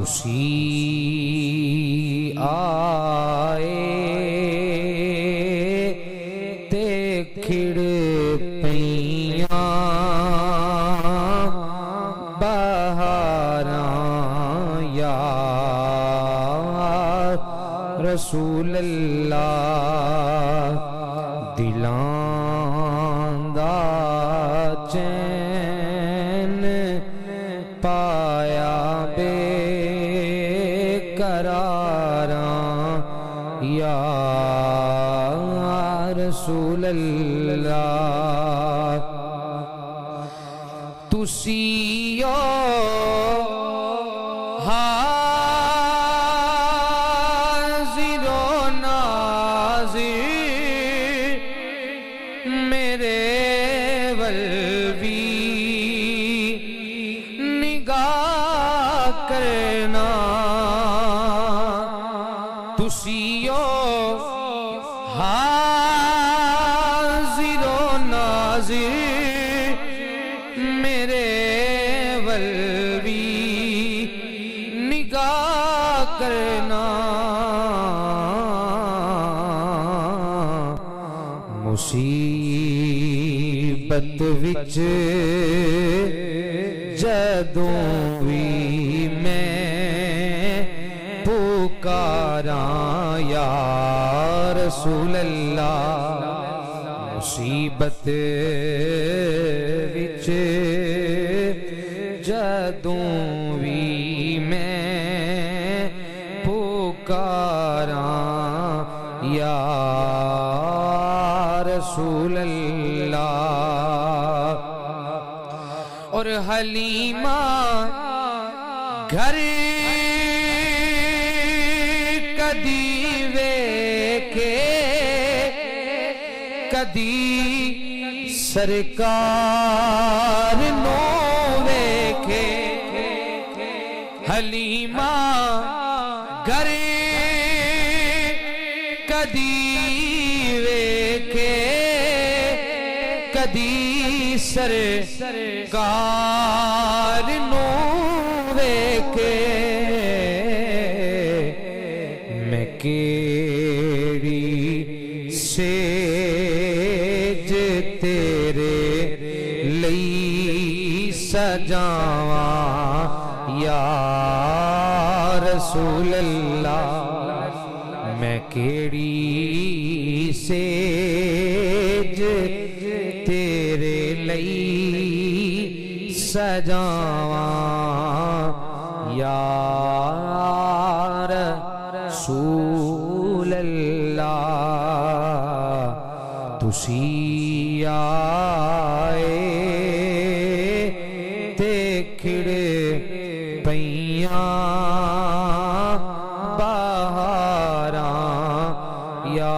تسی آئے تے کھڑ پیاں بہاراں یا رسول اللہ دلاں دا چین پایا بے قراراں یا رسول اللہ تسی حاضر و ناظر میرے ول بھی نگاہ کرنا تسی حاضر و ناظر میرے ول بھی نگاہ کرنا مصیبت وچ جدوں بھی میں پکاراں یا رسول اللہ مصیبت وچ جدوں بھی میں پکاراں یا رسول اللہ اور حلیمہ گھر کدی ویکھے کدی سرکار نو ویکھے حلیمہ گھر کدی ویکھے کدی سرکار نو ویکھے میں کیڑی سیج تیرے لئی سجاواں یا رسول اللہ میں کیڑی سیج تیرے لئی سجاواں یا رسول اللہ تسی آئے تے کھڑ پیاں بہاراں یا